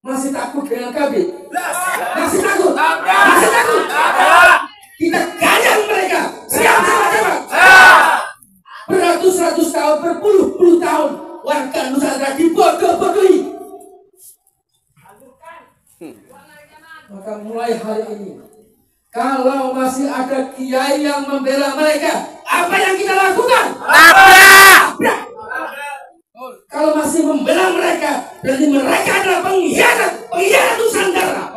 Masih takut dengan KB? Masih takut? Masih takut? Kita gajang mereka. Siap sama-sama. Beratus-ratus tahun, berpuluh-puluh tahun warga Nusantara dibodoh-bodohi. Maka mulai hari ini, kalau masih ada kiai yang membela mereka, apa yang kita lakukan? Kalau masih membela mereka, berarti mereka adalah pengkhianat Nusantara.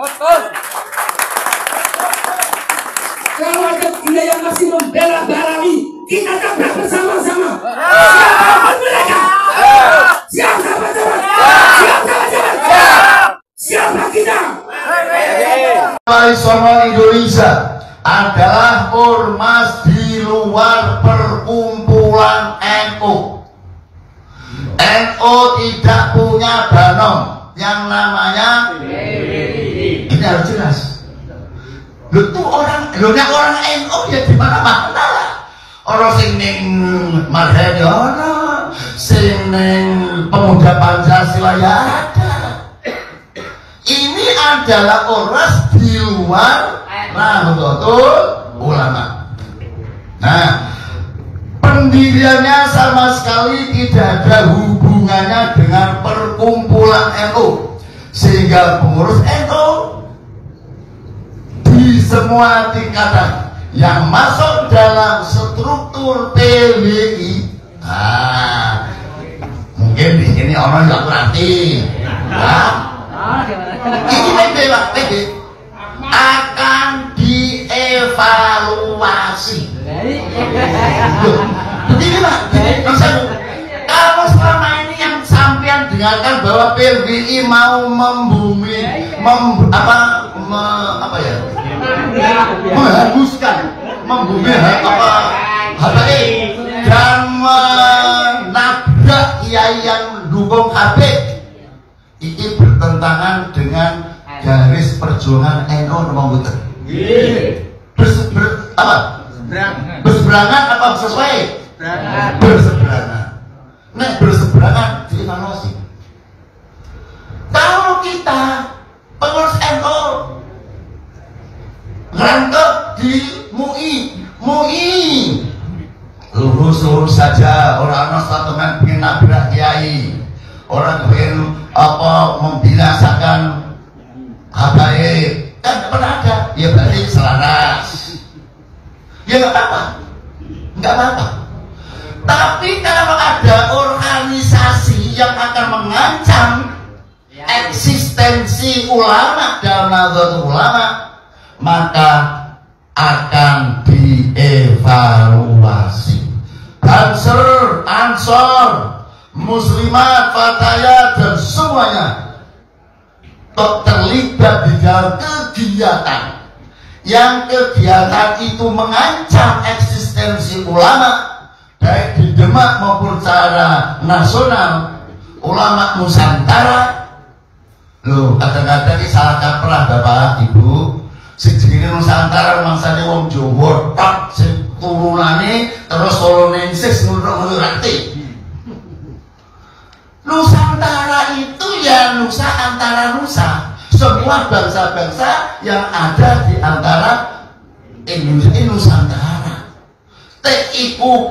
Kalau ada kiai yang masih membela Barawi, kita tabrak bersama-sama. Siapa mereka? Siapa sahabat-sahabat? Siapa kita? Nasional Indonesia adalah ormas di luar perkumpulan NU. NU tidak punya banom yang namanya ini harus jelas. Lu tuh orang NU ya di mana-mana lah. Orang sing ning Marhadiono, sing ning Pemuda Pancasila ya ada. Ini adalah ormas di luar Nahdlatul Ulama. Nah, pendiriannya sama sekali tidak ada hubungannya dengan perkumpulan NU, sehingga pengurus NU di semua tingkatan yang masuk dalam struktur PBI, mungkin di sini orang nggak berarti, ini PB akan dievaluasi. Begini Pak, kalau selama ini yang sampean dengarkan bahwa PBI mau menghanguskan, membumi HTI dan menabrak kiai yang mendukung Habib, ini bertentangan dengan garis perjuangan NU nomor betul. Berseberangan apa sesuai? Berseberangan. Nah, berseberangan dievaluasi. Kalau kita pengurus NU ngerangkep di MUI lurus saja, orang statement pengen nabrak kiai, orang pengen membinasakan HTI, kan pernah ada, ya berarti selaras, ya nggak apa-apa. Tapi kalau ada organisasi yang akan mengancam eksistensi ulama dalam Nahdlatul Ulama, maka akan dievaluasi. Ansor, muslimat, fatayat dan semuanya terlibat di dalam kegiatan itu mengancam eksistensi ulama baik di Demak maupun secara nasional. Ulama Nusantara loh, kadang-kadang ini salah kaprah Bapak Ibu. Sejene Nusantara mangsane wong Jawa tok sing turunane terus Polonensis ngono ngerti. Nusantara itu ya nusa antara nusa. Semua bangsa-bangsa yang ada di antara Indonesia ini Nusantara. Iku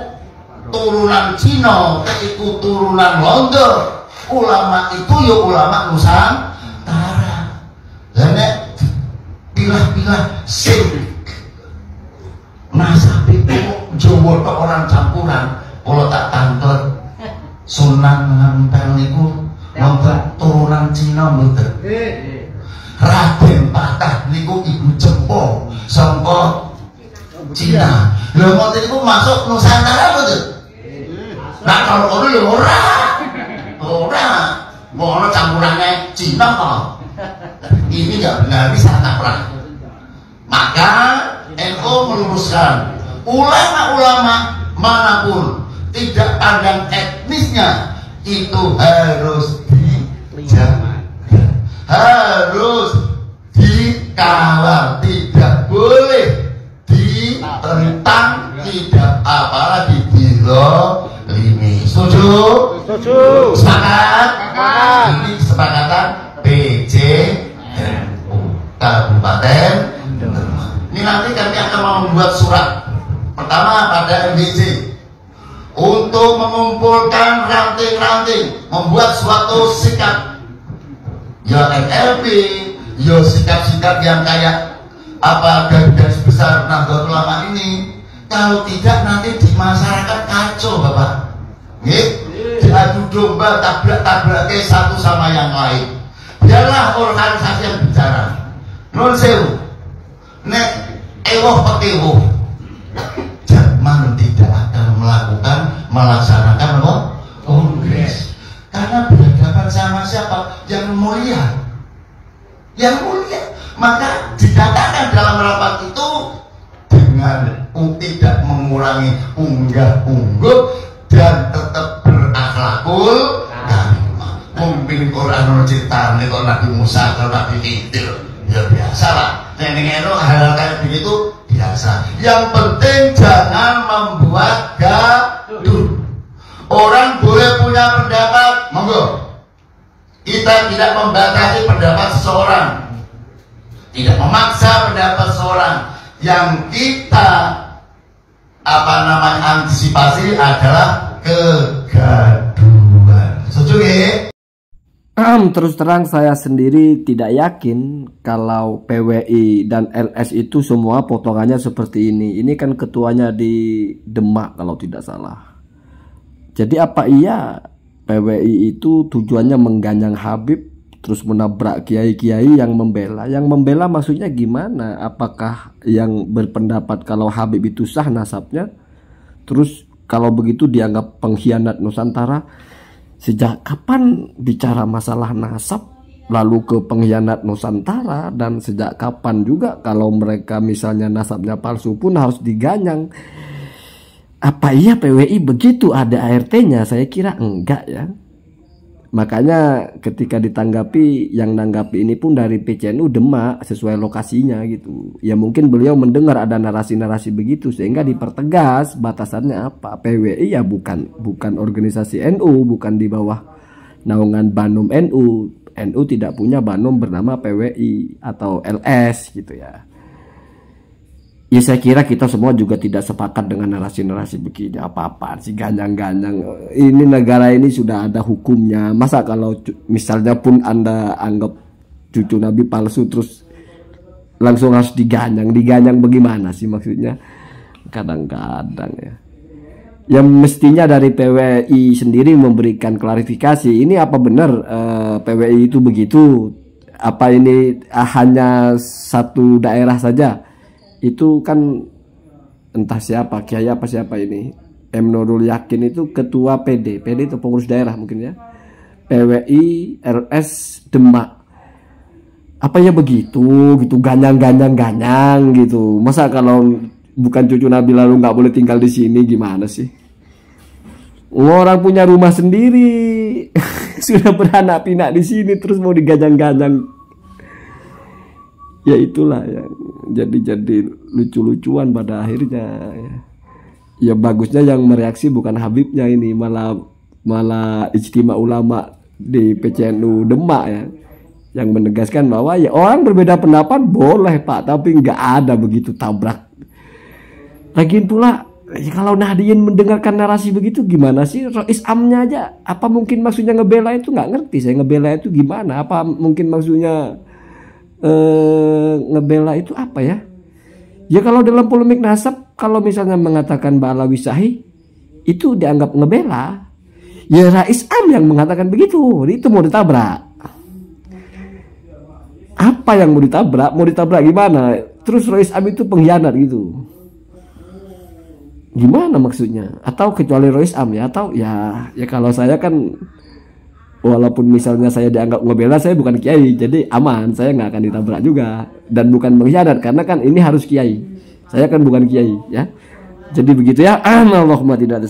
turunan Cina, iku turunan Londo. Ulama itu ya ulama Nusantara. Dan pilah-pilah sing nasab itu Jawa tok orang campuran. Kalau tak tanglet Sunan Ampel niku wonten turunan Cina mboten. Raden Patah niku ibu Jempo saka Cina. Lha ngoten niku masuk Nusantara mboten? Nah kalau kono ya ora. Mau campurannya Cina kok. Ini nggak benar, ini salah kaprah. Maka NU meluruskan ulama-ulama manapun tidak pandang etnisnya itu harus dijaga, harus dikawal, tidak boleh ditentang, tidak apalagi dilolimi. Setuju? Setuju. Sepakat? Ini kesepakatan PJ Kabupaten Demak. Ini nanti kami akan membuat surat pertama pada MBC untuk mengumpulkan ranting-ranting, membuat suatu sikap, ya NLP, ya sikap-sikap yang kayak apa garis besar Nahdlatul Ulama ini. Kalau tidak nanti di masyarakat kacau, Bapak. Diadu domba, tabrak-tabrak satu sama yang lain. Biarlah organisasi yang bicara. Non sewu, nek ewoh petewuh, Jakman tidak akan melaksanakan apa? Kongres. Karena berhadapan sama siapa? Yang mulia. Yang mulia. Maka dikatakan dalam rapat itu dengan tidak mengurangi unggah-ungguh dan tetap berakhlakul karimah. Mumpin Quran cerita nih kalau Nabi Musa, kalau Nabi Khidir, ya biasa lah. Neneng-neneng hal kayak begitu biasa. Yang penting jangan membuat gaduh. Orang boleh punya pendapat, monggo. Kita tidak membatasi pendapat seseorang, tidak memaksa pendapat seseorang. Yang kita antisipasi adalah kegaduhan. Setuju ya? Terus terang saya sendiri tidak yakin kalau PWI dan LS itu semua potongannya seperti ini. Ini kan ketuanya di Demak kalau tidak salah. Jadi apa iya PWI itu tujuannya mengganyang Habib terus menabrak kiai-kiai yang membela? Yang membela maksudnya gimana? Apakah yang berpendapat kalau Habib itu sah nasabnya? Terus kalau begitu dianggap pengkhianat Nusantara? Sejak kapan bicara masalah nasab lalu ke pengkhianat Nusantara? Dan sejak kapan juga kalau mereka misalnya nasabnya palsu pun harus diganyang? Apa iya PWI begitu ada ART-nya? Saya kira enggak ya. Makanya ketika ditanggapi, yang nanggapi ini pun dari PCNU Demak sesuai lokasinya gitu. Ya mungkin beliau mendengar ada narasi-narasi begitu sehingga dipertegas batasannya apa. PWI ya bukan organisasi NU, bukan di bawah naungan Banom NU. NU tidak punya Banom bernama PWI atau LS gitu ya. Ya saya kira kita semua juga tidak sepakat dengan narasi-narasi begini. Apa-apaan sih ganyang-ganyang. Ini negara ini sudah ada hukumnya. Masa kalau misalnya pun Anda anggap cucu Nabi palsu terus langsung harus diganyang. Diganyang bagaimana sih maksudnya? Kadang-kadang ya. Yang mestinya dari PWI sendiri memberikan klarifikasi. Ini apa benar PWI itu begitu? Apa ini hanya satu daerah saja? Itu kan entah siapa, kiai apa siapa ini, M. Nurul Yakin itu ketua PD itu pengurus daerah mungkin ya, PWI LS Demak. Apa ya begitu gitu, ganyang gitu. Masa kalau bukan cucu Nabi lalu nggak boleh tinggal di sini, gimana sih? Orang punya rumah sendiri sudah beranak pinak di sini terus mau diganyang-ganyang. Ya itulah ya, jadi lucu-lucuan pada akhirnya ya. Ya bagusnya yang mereaksi bukan Habibnya ini, malah ijtima ulama di PCNU Demak ya, yang menegaskan bahwa ya orang berbeda pendapat boleh Pak, tapi nggak ada begitu tabrak. Lagian pula ya, kalau Nahdien mendengarkan narasi begitu gimana sih? Rois Amnya aja apa mungkin maksudnya ngebela itu nggak ngerti saya, ngebela itu gimana? Apa mungkin maksudnya ngebela itu apa ya? Ya kalau dalam polemik nasab, kalau misalnya mengatakan Ba'alawi Sahih itu dianggap ngebela. Ya Rais Am yang mengatakan begitu, itu mau ditabrak. Apa yang mau ditabrak? Mau ditabrak gimana? Terus Rais Am itu pengkhianat gitu. Gimana maksudnya? Atau kecuali Rais Am ya? Atau ya kalau saya kan walaupun misalnya saya dianggap ngebela, saya bukan kiai, jadi aman, saya nggak akan ditabrak juga dan bukan mengkhianat karena kan ini harus kiai, saya kan bukan kiai ya. Jadi begitu ya. Allahumma tidak ada